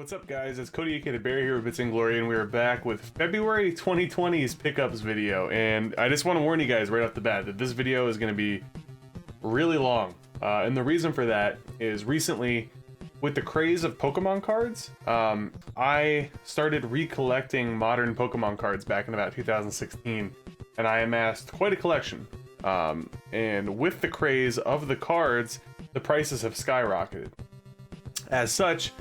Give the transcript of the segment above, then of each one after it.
What's up, guys? It's Cody aka the Bear here with Bits and Glory, and we are back with February 2020's pickups video. And I just want to warn you guys right off the bat that this video is going to be really long. And the reason for that is recently, with the craze of Pokemon cards, I started recollecting modern Pokemon cards back in about 2016, and I amassed quite a collection. And with the craze of the cards, the prices have skyrocketed. As such,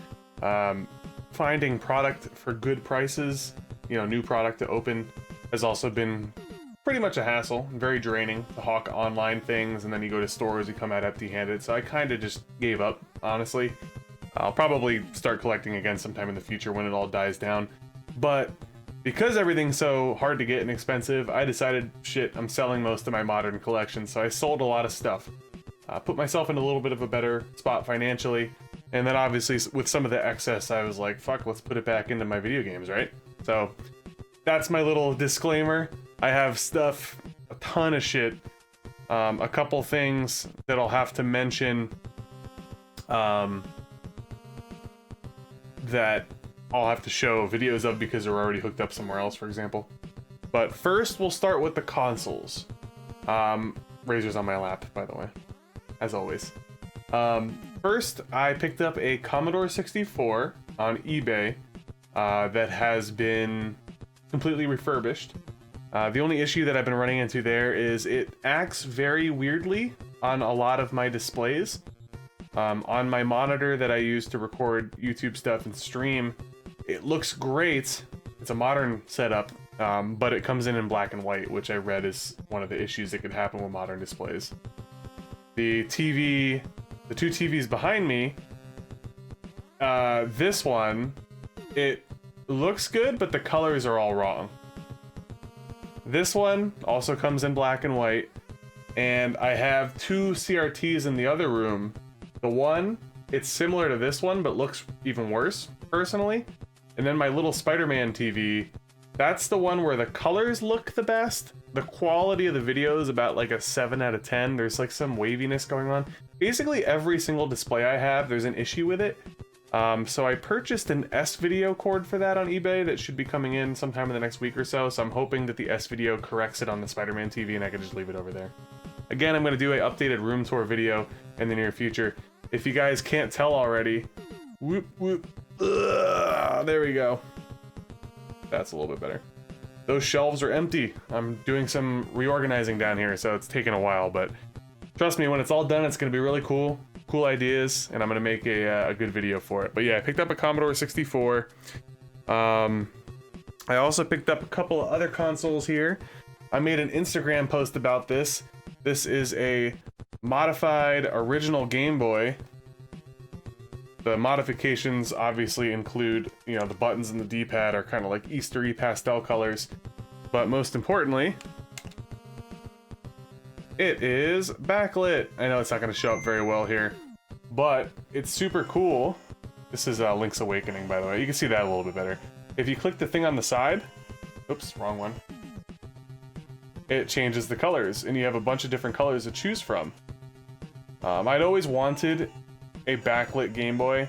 finding product for good prices, new product to open, has also been pretty much a hassle, very draining to hawk online things, and then you go to stores, you come out empty-handed, so I kind of just gave up, honestly. I'll probably start collecting again sometime in the future when it all dies down, but because everything's so hard to get and expensive, I decided, shit, I'm selling most of my modern collection, so I sold a lot of stuff. Put myself in a little bit of a better spot financially. And then obviously with some of the excess, I was like, fuck, let's put it back into my video games, right? So that's my little disclaimer. I have stuff, a ton of shit. A couple things that I'll have to mention that I'll have to show videos of because they're already hooked up somewhere else, for example. But first, we'll start with the consoles. Razor's on my lap, by the way, as always. First, I picked up a Commodore 64 on eBay that has been completely refurbished. The only issue that I've been running into there is it acts very weirdly on a lot of my displays. On my monitor that I use to record YouTube stuff and stream, it looks great. It's a modern setup, but it comes in black and white, which I read is one of the issues that could happen with modern displays. The two TVs behind me, this one, it looks good, but the colors are all wrong. This one also comes in black and white, and I have two CRTs in the other room. The one, it's similar to this one, but looks even worse, personally. And then my little Spider-Man TV, that's the one where the colors look the best. The quality of the video is about like a 7 out of 10. There's like some waviness going on. Basically every single display I have, there's an issue with it. So I purchased an S-Video cord for that on eBay that should be coming in sometime in the next week or so. So I'm hoping that the S-Video corrects it on the Spider-Man TV and I can just leave it over there. Again, I'm going to do an updated room tour video in the near future. If you guys can't tell already, whoop, whoop, there we go. That's a little bit better. Those shelves are empty. I'm doing some reorganizing down here, so it's taking a while, but trust me, when it's all done, it's going to be really cool. Cool ideas, and I'm going to make a good video for it. But yeah, I picked up a Commodore 64. I also picked up a couple of other consoles here. I made an Instagram post about this. This is a modified original Game Boy. The modifications obviously include, the buttons and the D-pad are kind of like Easter-y pastel colors. But most importantly, it is backlit. I know it's not going to show up very well here, but it's super cool. This is Link's Awakening, by the way. You can see that a little bit better. If you click the thing on the side, oops, wrong one. It changes the colors, and you have a bunch of different colors to choose from. I'd always wanted a backlit Game Boy,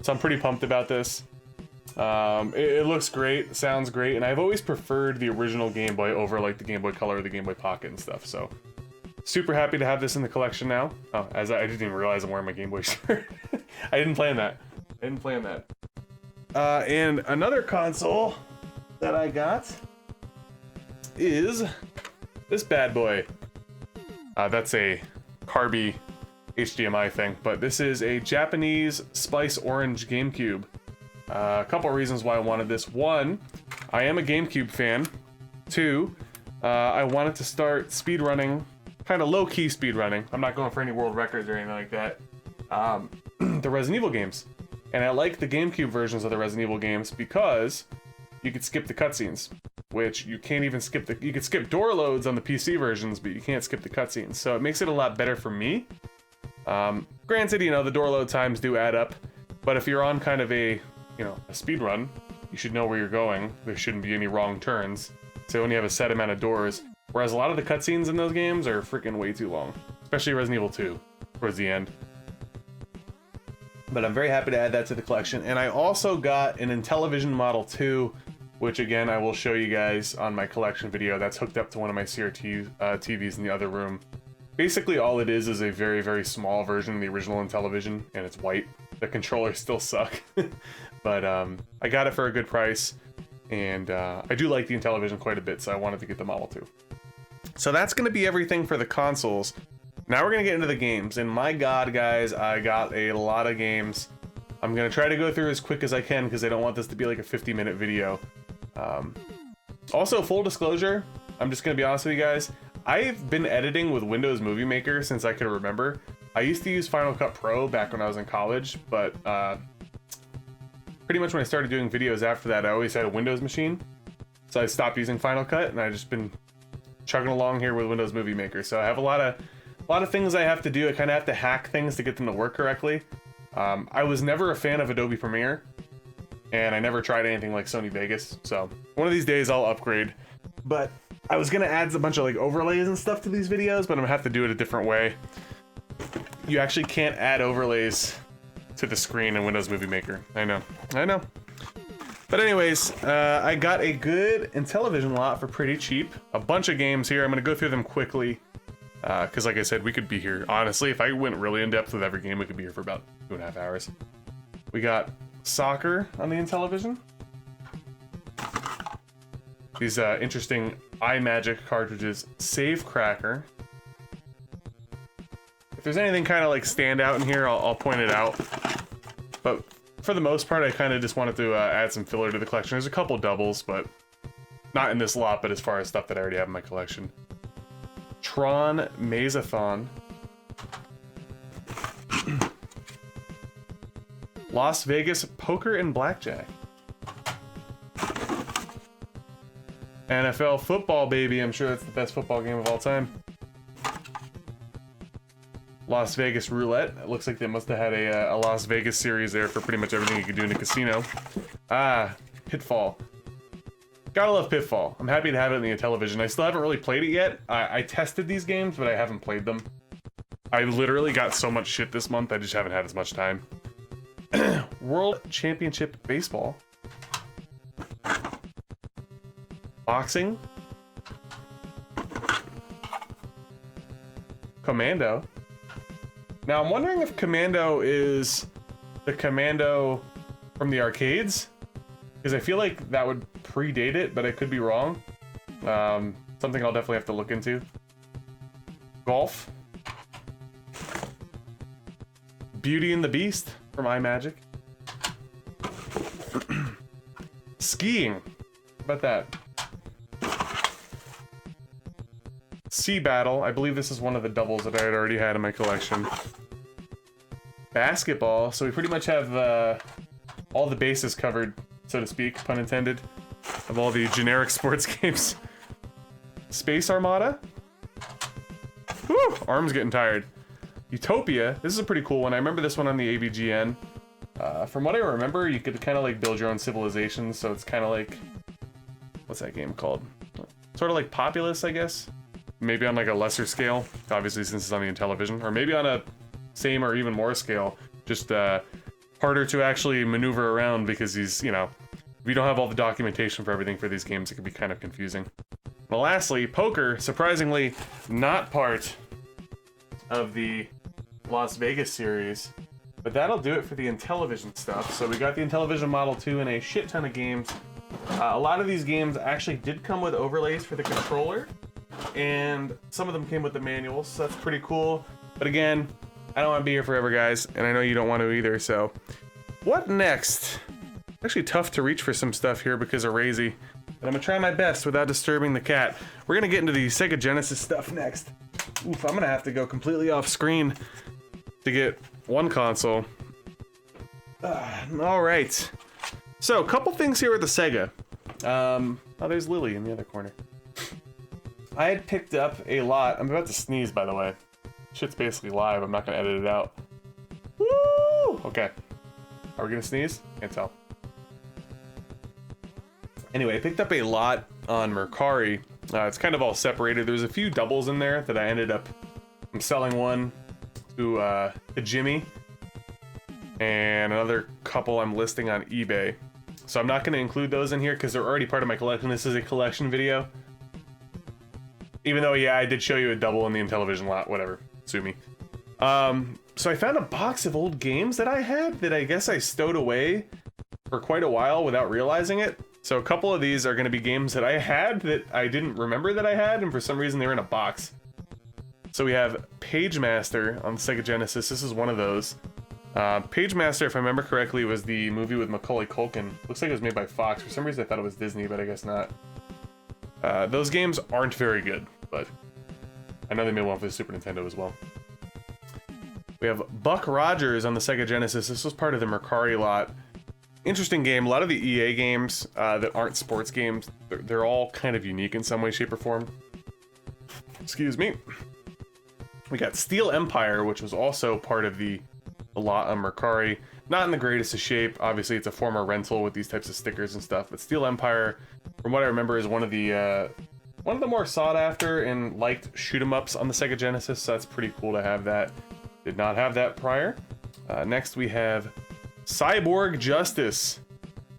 so I'm pretty pumped about this. It looks great, sounds great, and I've always preferred the original Game Boy over like the Game Boy Color or the Game Boy Pocket and stuff, so super happy to have this in the collection now. Oh, I didn't even realize I'm wearing my Game Boy shirt. I didn't plan that. And another console that I got is this bad boy. That's a Carby HDMI thing, but this is a Japanese Spice Orange GameCube. A couple of reasons why I wanted this. One, I am a GameCube fan. Two, I wanted to start speedrunning, kind of low-key speedrunning. I'm not going for any world records or anything like that. The Resident Evil games. And I like the GameCube versions of the Resident Evil games because you could skip the cutscenes, which you can't even skip you could skip door loads on the PC versions, but you can't skip the cutscenes. So it makes it a lot better for me. Granted, the door load times do add up, but if you're on kind of a speed run, you should know where you're going. There shouldn't be any wrong turns. So when you have a set amount of doors, whereas a lot of the cutscenes in those games are freaking way too long, especially Resident Evil 2 towards the end. but I'm very happy to add that to the collection. And I also got an Intellivision Model 2, which again, I will show you guys on my collection video. That's hooked up to one of my CRT TVs in the other room. Basically, all it is a very, very small version of the original Intellivision, and it's white. The controllers still suck, but I got it for a good price, and I do like the Intellivision quite a bit, so I wanted to get the Model 2. So that's going to be everything for the consoles. Now we're going to get into the games, and my god, guys, I got a lot of games. I'm going to try to go through as quick as I can, because I don't want this to be like a 50-minute video. Also, full disclosure, I'm just going to be honest with you guys, I've been editing with Windows Movie Maker since I can remember. I used to use Final Cut Pro back when I was in college, but pretty much when I started doing videos after that, I always had a Windows machine. So I stopped using Final Cut, and I've just been chugging along here with Windows Movie Maker. So I have a lot of things I have to do. I kind of have to hack things to get them to work correctly. I was never a fan of Adobe Premiere, and I never tried anything like Sony Vegas. So one of these days I'll upgrade. But I was gonna add a bunch of like overlays and stuff to these videos, but I'm gonna have to do it a different way. You actually can't add overlays to the screen in Windows Movie Maker. I know. But anyways, I got a good Intellivision lot for pretty cheap. A bunch of games here. I'm gonna go through them quickly. Because like I said, we could be here. Honestly, if I went really in depth with every game, we could be here for about 2.5 hours. We got soccer on the Intellivision. These interesting iMagic cartridges. Safecracker. If there's anything kind of like stand out in here, I'll point it out. But for the most part, I kind of just wanted to add some filler to the collection. There's a couple doubles, but not in this lot, but as far as stuff that I already have in my collection. Tron Mazathon. Las Vegas Poker and Blackjack. NFL football, baby. I'm sure that's the best football game of all time. Las Vegas Roulette. It looks like they must have had a Las Vegas series there for pretty much everything you could do in a casino. Pitfall. Gotta love Pitfall. I'm happy to have it in the Intellivision. I still haven't really played it yet. I tested these games, but I haven't played them. I literally got so much shit this month, I just haven't had as much time. World Championship Baseball. Boxing. Commando. Now I'm wondering if Commando is the Commando from the arcades, because I feel like that would predate it, but I could be wrong. Something I'll definitely have to look into. Golf. Beauty and the Beast from iMagic. Skiing. How about that? Sea Battle. I believe this is one of the doubles that I had already had in my collection. Basketball. So we pretty much have all the bases covered, so to speak, pun intended, of all the generic sports games. Space Armada. Whew, arm's getting tired. Utopia. This is a pretty cool one. I remember this one on the AVGN. From what I remember, you could kind of like build your own civilizations, so it's kind of like, what's that game called? Sort of like Populous, I guess. Maybe on like a lesser scale, obviously since it's on the Intellivision, or maybe on a same or even more scale, just harder to actually maneuver around because these, you know, if you don't have all the documentation for everything for these games, it can be kind of confusing. Well, lastly, poker, surprisingly not part of the Las Vegas series, but that'll do it for the Intellivision stuff. So we got the Intellivision Model 2 and a shit ton of games. A lot of these games actually did come with overlays for the controller, and some of them came with the manuals, so that's pretty cool. But again, I don't want to be here forever, guys, and I know you don't want to either, so what next? Actually tough to reach for some stuff here because of Razy, but I'm gonna try my best without disturbing the cat. We're gonna get into the Sega Genesis stuff next. Oof, I'm gonna have to go completely off screen to get one console. All right, so a couple things here with the Sega. Oh, there's Lily in the other corner. I had picked up a lot. I'm about to sneeze, by the way. Shit's basically live. I'm not gonna edit it out. Woo! Okay. Are we gonna sneeze? Can't tell. Anyway, I picked up a lot on Mercari. It's kind of all separated. There's a few doubles in there that I ended up selling one to Jimmy. and another couple I'm listing on eBay. So I'm not going to include those in here because they're already part of my collection. This is a collection video. Even though, yeah, I did show you a double in the Intellivision lot, whatever, sue me. So I found a box of old games that I had that I guess I stowed away for quite a while without realizing it. So a couple of these are going to be games that I had that I didn't remember that I had, and for some reason they were in a box. So we have Pagemaster on Sega Genesis. This is one of those. Pagemaster, if I remember correctly, was the movie with Macaulay Culkin. Looks like it was made by Fox. For some reason I thought it was Disney, but I guess not. Those games aren't very good, but I know they made one for the Super Nintendo as well. We have Buck Rogers on the Sega Genesis. This was part of the Mercari lot. Interesting game. A lot of the EA games that aren't sports games, they're all kind of unique in some way, shape, or form. Excuse me. We got Steel Empire, which was also part of the lot on Mercari. Not in the greatest of shape. Obviously, it's a former rental with these types of stickers and stuff. But Steel Empire, from what I remember, is one of the more sought after and liked shoot 'em ups on the Sega Genesis. So that's pretty cool to have that. Did not have that prior. Next, we have Cyborg Justice,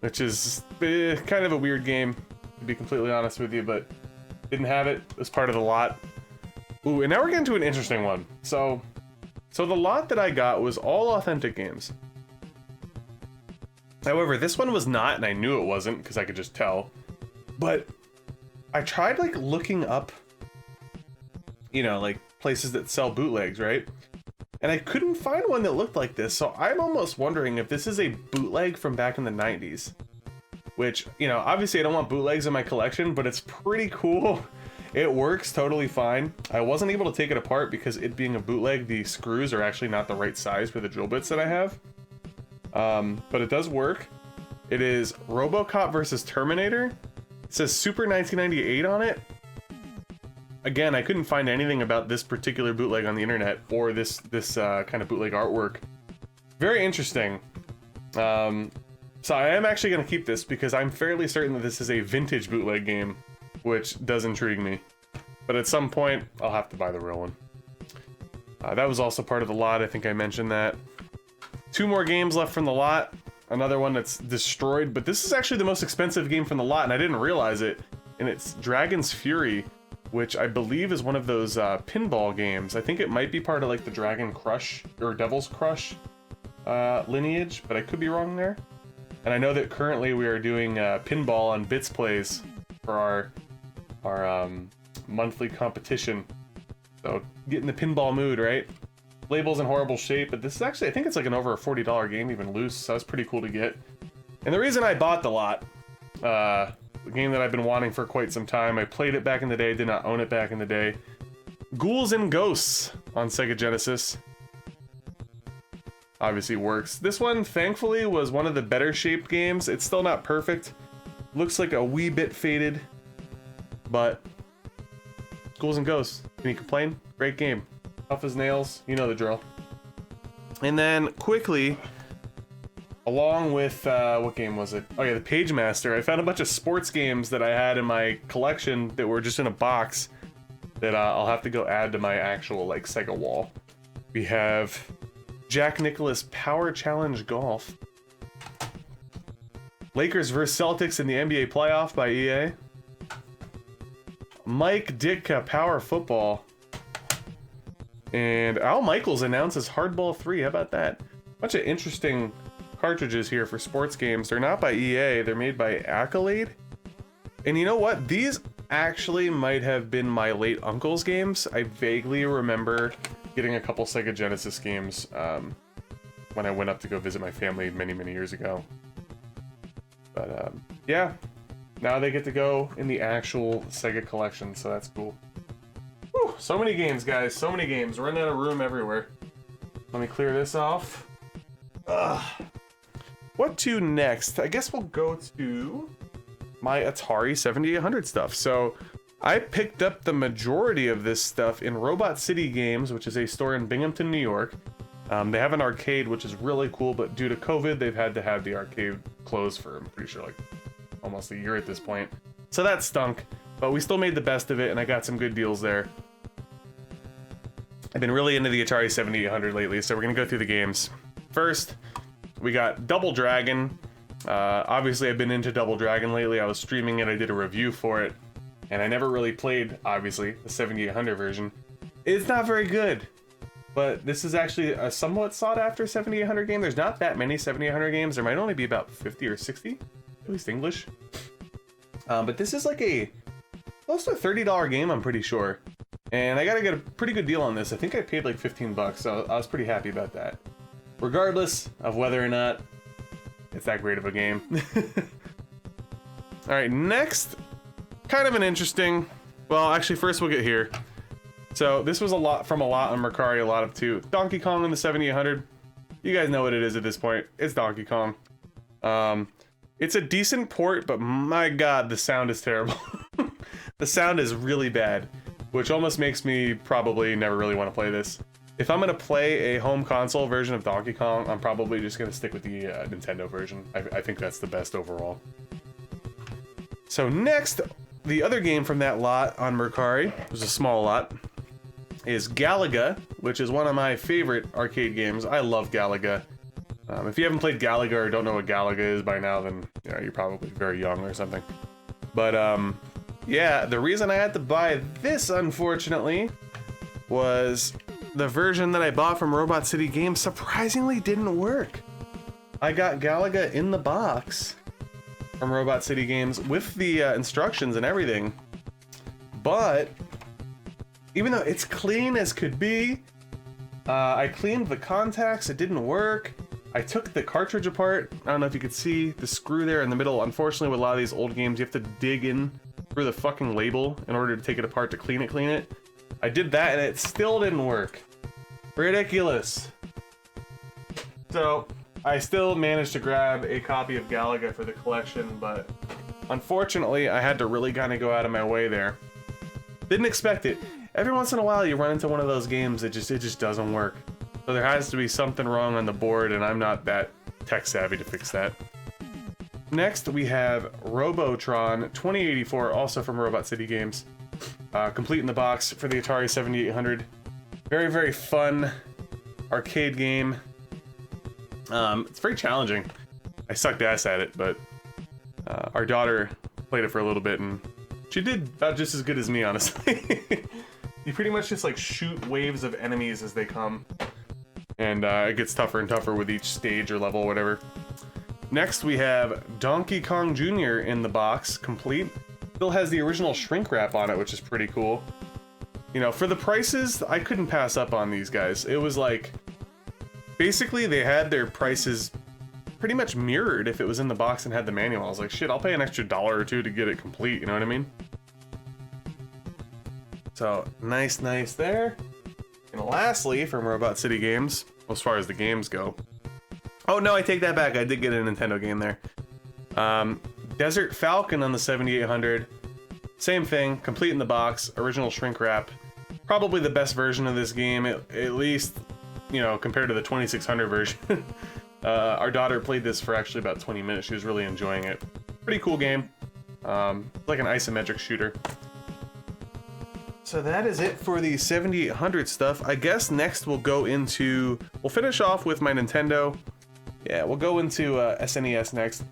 which is kind of a weird game, to be completely honest with you, but didn't have it as part of the lot. Ooh, and now we're getting to an interesting one. So the lot that I got was all authentic games. However, this one was not, and I knew it wasn't because I could just tell. But I tried like looking up, you know, like places that sell bootlegs, right? And I couldn't find one that looked like this, so I'm almost wondering if this is a bootleg from back in the 90s. Which, you know, obviously I don't want bootlegs in my collection, but it's pretty cool. It works totally fine. I wasn't able to take it apart because it being a bootleg, the screws are actually not the right size for the drill bits that I have. But it does work. It is RoboCop versus Terminator. It says Super 1998 on it. Again, I couldn't find anything about this particular bootleg on the internet or this kind of bootleg artwork. Very interesting. So I am actually going to keep this because I'm fairly certain that this is a vintage bootleg game, which does intrigue me. But at some point, I'll have to buy the real one. That was also part of the lot. I think I mentioned that. 2 more games left from the lot. Another one that's destroyed, but this is actually the most expensive game from the lot, and I didn't realize it. And it's Dragon's Fury, which I believe is one of those pinball games. I think it might be part of like the Dragon Crush or Devil's Crush lineage, but I could be wrong there. And I know that currently we are doing pinball on Bits Plays for our monthly competition. So get in the pinball mood, right? Label's in horrible shape, but this is actually, I think it's like an over a $40 game, even loose, so that's pretty cool to get. And the reason I bought the lot, a game that I've been wanting for quite some time, I played it back in the day, did not own it back in the day. Ghouls and Ghosts on Sega Genesis. Obviously works. This one, thankfully, was one of the better shaped games. It's still not perfect. Looks like a wee bit faded, but Ghouls and Ghosts. Can you complain? Great game. Tough as nails, you know the drill. And then quickly, along with what game was it? Oh yeah, the Pagemaster. I found a bunch of sports games that I had in my collection that were just in a box that I'll have to go add to my actual like Sega wall. We have Jack Nicklaus Power Challenge Golf, Lakers vs Celtics in the NBA playoff by EA, Mike Ditka Power Football. And Al Michaels announces Hardball 3. How about that? Bunch of interesting cartridges here for sports games. They're not by EA. They're made by Accolade. And you know what? These actually might have been my late uncle's games. I vaguely remember getting a couple Sega Genesis games when I went up to go visit my family many, many years ago. But yeah, now they get to go in the actual Sega collection, so that's cool. Whew, so many games, guys. So many games. Running out of room everywhere. Let me clear this off. Ugh. What to next? I guess we'll go to my Atari 7800 stuff. So I picked up the majority of this stuff in Robot City Games, which is a store in Binghamton, New York. They have an arcade, which is really cool, but due to COVID, they've had to have the arcade closed for, I'm pretty sure, like almost a year at this point. So that stunk, but we still made the best of it, and I got some good deals there. I've been really into the Atari 7800 lately, so we're gonna go through the games. First, We got Double Dragon. Obviously, I've been into Double Dragon lately. I was streaming it. I did a review for it. And I never really played, obviously, the 7800 version. It's not very good. But this is actually a somewhat sought-after 7800 game. There's not that many 7800 games. There might only be about 50 or 60, at least English. But this is like a close to a $30 game, I'm pretty sure. And I gotta get a pretty good deal on this. I think I paid like 15 bucks, so I was pretty happy about that. Regardless of whether or not it's that great of a game. All right, next, kind of an interesting, well, actually first we'll get here. So this was a lot on Mercari, a lot of two. Donkey Kong in the 7800. You guys know what it is at this point. It's Donkey Kong. It's a decent port, but my God, the sound is terrible. The sound is really bad, which almost makes me probably never really want to play this. If I'm gonna play a home console version of Donkey Kong, I'm probably just gonna stick with the Nintendo version. I think that's the best overall. So next, the other game from that lot on Mercari, it was a small lot, is Galaga, which is one of my favorite arcade games. I love Galaga. If you haven't played Galaga or don't know what Galaga is by now, then you're probably very young or something. But yeah, the reason I had to buy this, unfortunately, was the version that I bought from Robot City Games surprisingly didn't work. I got Galaga in the box from Robot City Games with the instructions and everything, but even though it's clean as could be, I cleaned the contacts, it didn't work. I took the cartridge apart. I don't know if you could see the screw there in the middle. Unfortunately, with a lot of these old games, you have to dig in through the fucking label in order to take it apart to clean it. I did that and it still didn't work. Ridiculous. So I still managed to grab a copy of Galaga for the collection, but unfortunately I had to really kind of go out of my way there. Didn't expect it. Every once in a while you run into one of those games that it just doesn't work. So there has to be something wrong on the board, and I'm not that tech savvy to fix that. Next we have Robotron 2084, also from Robot City Games. Complete in the box for the Atari 7800. Very, very fun arcade game. It's very challenging. I sucked ass at it, but our daughter played it for a little bit, and she did about just as good as me, honestly. You pretty much just like shoot waves of enemies as they come, and it gets tougher and tougher with each stage or level or whatever. Next we have Donkey Kong Jr. in the box, complete. Still has the original shrink wrap on it, which is pretty cool. You know, for the prices, I couldn't pass up on these guys. It was like, basically they had their prices pretty much mirrored if it was in the box and had the manual. I was like, shit, I'll pay an extra $1 or $2 to get it complete, you know what I mean? So, nice there. And lastly, from Robot City Games, as far as the games go. Oh no, I take that back, I did get a Nintendo game there. Desert Falcon on the 7800. Same thing, complete in the box, original shrink wrap. Probably the best version of this game, at least, you know, compared to the 2600 version. Our daughter played this for actually about 20 minutes. She was really enjoying it. Pretty cool game. Like an isometric shooter. So that is it for the 7800 stuff. I guess next we'll finish off with my Nintendo. Yeah, we'll go into SNES next.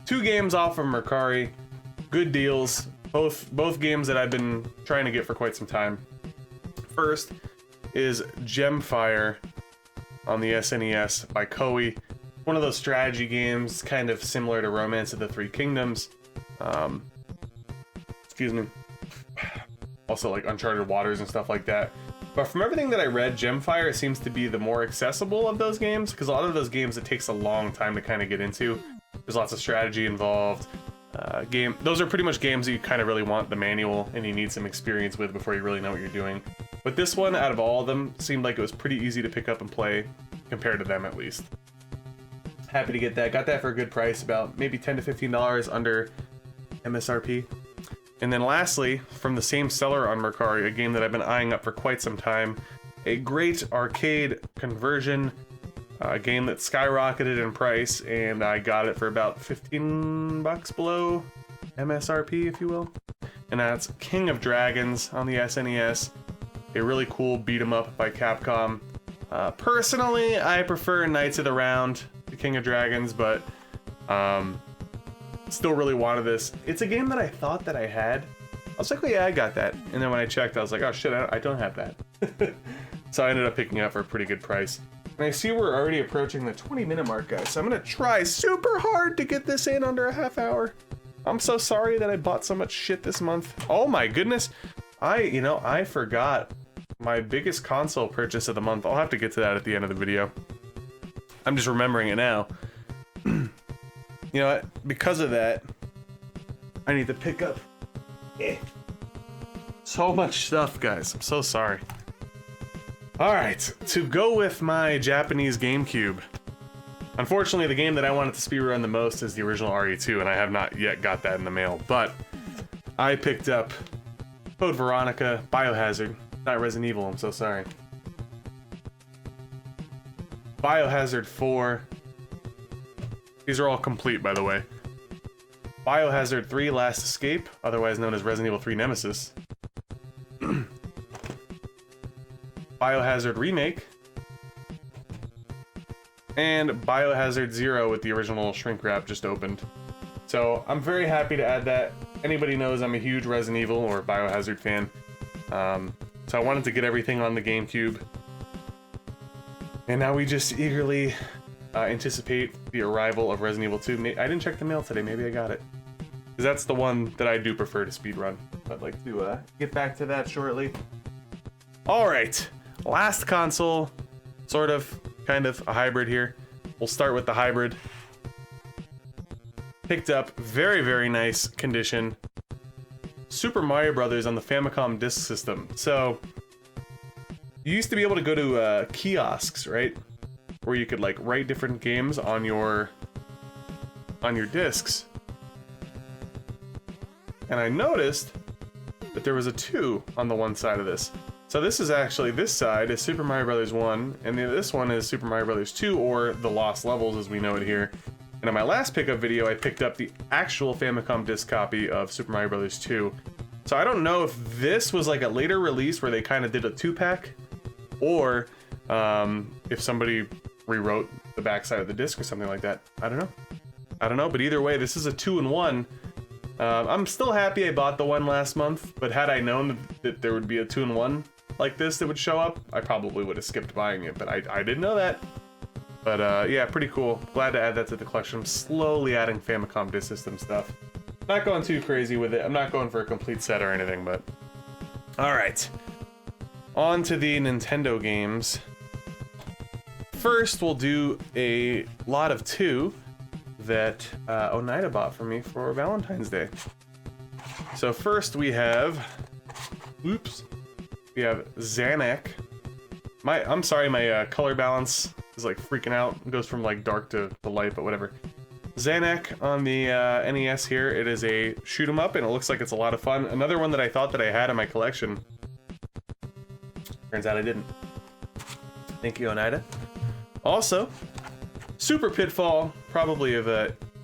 2 games off from Mercari. Good deals. Both games that I've been trying to get for quite some time. First is Gemfire on the SNES by Koei. One of those strategy games, kind of similar to Romance of the Three Kingdoms. Excuse me. Also like Uncharted Waters and stuff like that. But from everything that I read, Gemfire seems to be the more accessible of those games, because a lot of those games it takes a long time to kind of get into. There's lots of strategy involved. Those are pretty much games that you kind of really want the manual and you need some experience with before you really know what you're doing. But this one, out of all of them, seemed like it was pretty easy to pick up and play, compared to them at least. Happy to get that. Got that for a good price, about maybe $10 to $15 under MSRP. And then lastly, from the same seller on Mercari, a game that I've been eyeing up for quite some time, a great arcade conversion, a game that skyrocketed in price, and I got it for about 15 bucks below MSRP, if you will. And that's King of Dragons on the SNES, a really cool beat 'em up by Capcom. Personally, I prefer Knights of the Round, King of Dragons, but still really wanted this. It's a game that I thought that I had. I was like, oh yeah, I got that. And then when I checked, I was like, oh shit, I don't have that. So I ended up picking it up for a pretty good price. And I see we're already approaching the 20-minute mark, guys. So I'm gonna try super hard to get this in under a half hour. I'm so sorry that I bought so much shit this month. Oh my goodness. I forgot my biggest console purchase of the month. I'll have to get to that at the end of the video. I'm just remembering it now. You know what? Because of that, I need to pick up so much stuff, guys. I'm so sorry. All right, to go with my Japanese GameCube. Unfortunately, the game that I wanted to speedrun the most is the original RE2, and I have not yet got that in the mail. But I picked up Code Veronica, Biohazard, not Resident Evil. I'm so sorry. Biohazard 4. These are all complete, by the way. Biohazard 3 Last Escape, otherwise known as Resident Evil 3 Nemesis. Biohazard Remake. And Biohazard 0 with the original shrink wrap just opened. So I'm very happy to add that. Anybody knows I'm a huge Resident Evil or Biohazard fan. So I wanted to get everything on the GameCube. And now we just eagerly anticipate the arrival of Resident Evil 2. I didn't check the mail today, maybe I got it. Because that's the one that I do prefer to speedrun. I'd like to get back to that shortly. Alright, last console, sort of, kind of, a hybrid here. We'll start with the hybrid. Picked up, very, very nice condition, Super Mario Brothers on the Famicom disk system. So, you used to be able to go to kiosks, right? Where you could like write different games on your discs. And I noticed that there was a 2 on the one side of this. So this is actually, this side is Super Mario Bros. 1, and this one is Super Mario Bros. 2, or The Lost Levels as we know it here. And in my last pickup video, I picked up the actual Famicom disc copy of Super Mario Bros. 2. So I don't know if this was like a later release where they kind of did a 2-pack, or if somebody rewrote the backside of the disc or something like that. I don't know, but either way, this is a 2-in-1. I'm still happy I bought the one last month, but had I known that there would be a 2-in-1 like this that would show up, I probably would have skipped buying it, but I didn't know that. But yeah, pretty cool. Glad to add that to the collection. I'm slowly adding Famicom disk system stuff. Not going too crazy with it. I'm not going for a complete set or anything, but... Alright. On to the Nintendo games. First, we'll do a lot of 2 that Oneida bought for me for Valentine's Day. So first we have... Oops. We have Zanuck. I'm sorry, my color balance is like freaking out. It goes from like dark to light, but whatever. Zanuck on the NES here. It is a shoot 'em up, and it looks like it's a lot of fun. Another one that I thought that I had in my collection. Turns out I didn't. Thank you, Oneida. Also, Super Pitfall, probably of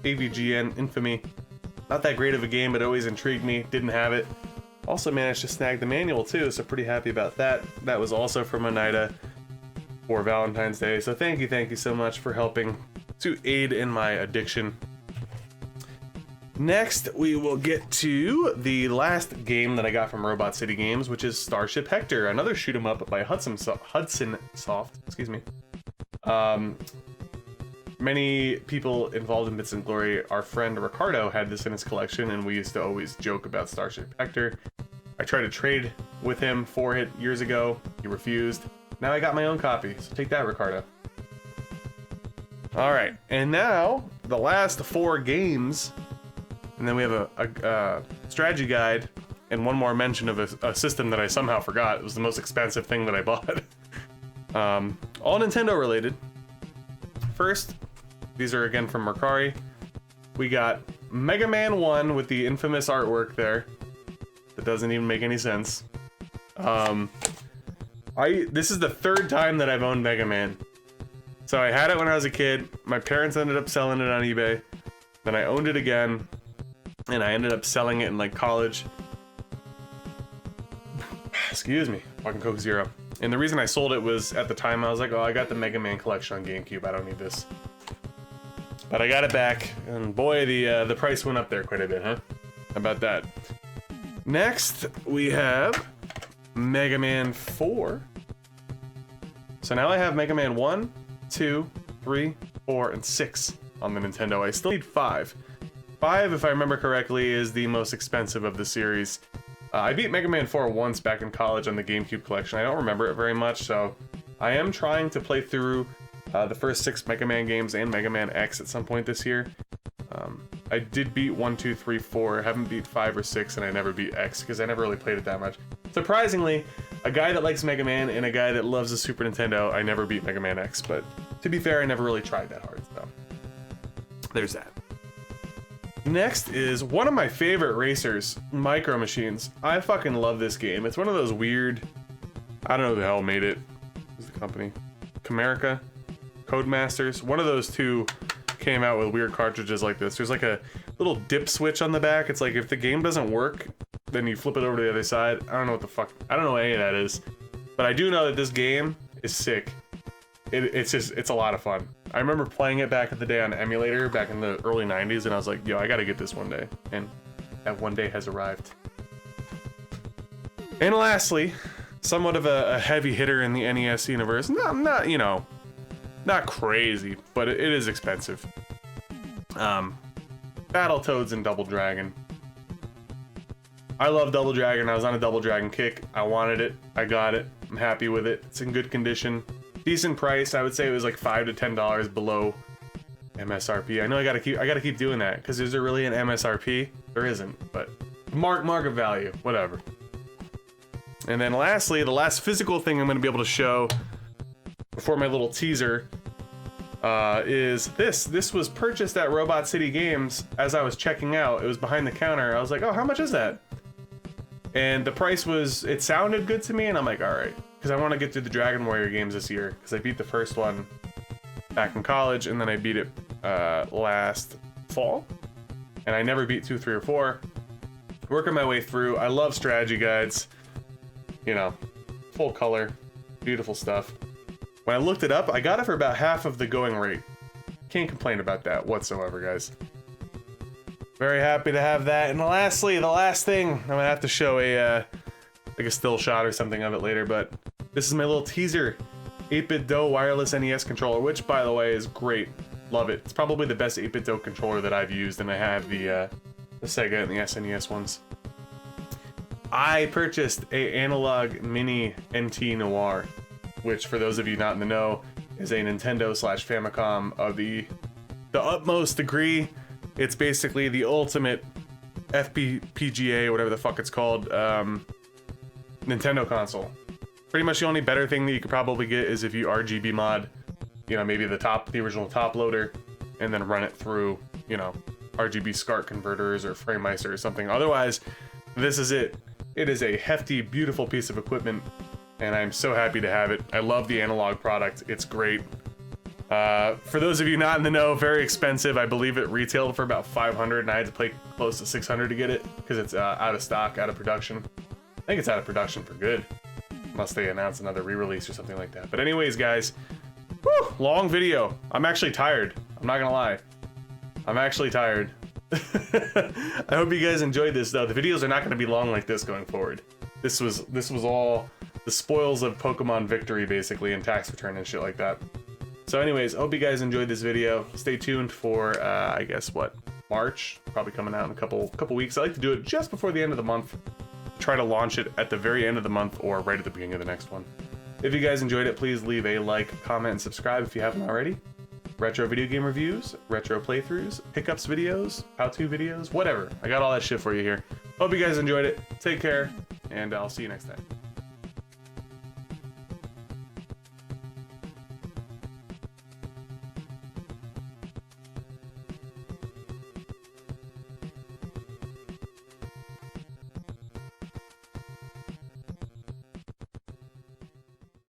AVGN infamy. Not that great of a game, but it always intrigued me. Didn't have it. Also managed to snag the manual too, so pretty happy about that. That was also from Oneida for Valentine's Day, so thank you so much for helping to aid in my addiction. Next, we will get to the last game that I got from Robot City Games, which is Starship Hector, another shoot 'em up by Hudson Soft. Excuse me. Many people involved in Bits and Glory, our friend Ricardo had this in his collection, and we used to always joke about Starship Hector. I tried to trade with him for it years ago. He refused. Now I got my own copy, so take that, Ricardo. Alright, and now, the last 4 games, and then we have a strategy guide, and one more mention of a system that I somehow forgot. It was the most expensive thing that I bought. All Nintendo related. First, these are again from Mercari. We got Mega Man 1 with the infamous artwork there. That doesn't even make any sense. This is the 3rd time that I've owned Mega Man. So I had it when I was a kid. My parents ended up selling it on eBay. Then I owned it again. And I ended up selling it in like college. Excuse me, fucking Coke Zero. And the reason I sold it was, at the time, I was like, oh, I got the Mega Man collection on GameCube, I don't need this. but I got it back, and boy, the price went up there quite a bit, huh? How about that? Next, we have Mega Man 4. So now I have Mega Man 1, 2, 3, 4, and 6 on the Nintendo. I still need 5. 5, if I remember correctly, is the most expensive of the series. I beat Mega Man 4 once back in college on the GameCube collection. I don't remember it very much, so I am trying to play through the first 6 Mega Man games and Mega Man X at some point this year. I did beat 1, 2, 3, 4, haven't beat 5 or 6, and I never beat X because I never really played it that much. Surprisingly, a guy that likes Mega Man and a guy that loves the Super Nintendo, I never beat Mega Man X, but to be fair, I never really tried that hard, so there's that. Next is one of my favorite racers, Micro Machines. I fucking love this game. It's one of those weird, I don't know who the hell made it. Who's the company? Comerica? Codemasters? One of those two came out with weird cartridges like this. There's like a little dip switch on the back. It's like if the game doesn't work, then you flip it over to the other side. I don't know what the fuck, I don't know what any of that is. But I do know that this game is sick. It's a lot of fun. I remember playing it back in the day on emulator back in the early 90s, and I was like, yo, I gotta get this one day. And that one day has arrived. And lastly, somewhat of a heavy hitter in the NES universe. Not you know, not crazy, but it is expensive. Battletoads and Double Dragon. I love Double Dragon. I was on a Double Dragon kick. I wanted it. I got it. I'm happy with it. It's in good condition. Decent price. I would say it was like $5 to $10 below MSRP. I know I gotta keep doing that, because is there really an MSRP? There isn't, but market value, whatever. And then lastly, the last physical thing I'm gonna be able to show before my little teaser is this. This was purchased at Robot City Games as I was checking out. It was behind the counter. I was like, oh, how much is that? And the price was, it sounded good to me, and I'm like, all right. Because I want to get through the Dragon Warrior games this year, because I beat the first one back in college, and then I beat it last fall, and I never beat 2, 3, or 4. Working my way through. I love strategy guides, you know, full color, beautiful stuff. When I looked it up, I got it for about half of the going rate. Can't complain about that whatsoever, guys. Very happy to have that. And lastly, the last thing, I'm gonna have to show like a still shot or something of it later, but this is my little teaser 8-bit DOE wireless NES controller, which by the way is great. Love it. It's probably the best 8-bit DOE controller that I've used, and I have the Sega and the SNES ones. I purchased a analog mini NT Noir, which for those of you not in the know is a Nintendo / Famicom of the utmost degree. It's basically the ultimate FPGA, whatever the fuck it's called, Nintendo console. Pretty much the only better thing that you could probably get is if you RGB mod, you know, maybe the original top loader, and then run it through, you know, RGB SCART converters or FrameMeister or something. Otherwise, this is it. It is a hefty, beautiful piece of equipment, and I'm so happy to have it. I love the analog product. It's great. For those of you not in the know, very expensive. I believe it retailed for about $500, and I had to pay close to $600 to get it because it's out of stock, out of production. I think it's out of production for good, unless they announce another re-release or something like that. But anyways, guys, whew, long video. I'm actually tired. I'm not gonna lie. I'm actually tired. I hope you guys enjoyed this, though. The videos are not gonna be long like this going forward. This was all the spoils of Pokemon Victory, basically, and tax return and shit like that. So anyways, I hope you guys enjoyed this video. Stay tuned for, I guess, what, March? Probably coming out in a couple weeks. I like to do it just before the end of the month. Try to launch it at the very end of the month or right at the beginning of the next one. If you guys enjoyed it, please leave a like, comment, and subscribe if you haven't already. Retro video game reviews, retro playthroughs, pickups videos, how-to videos, whatever. I got all that shit for you here. Hope you guys enjoyed it. Take care, and I'll see you next time.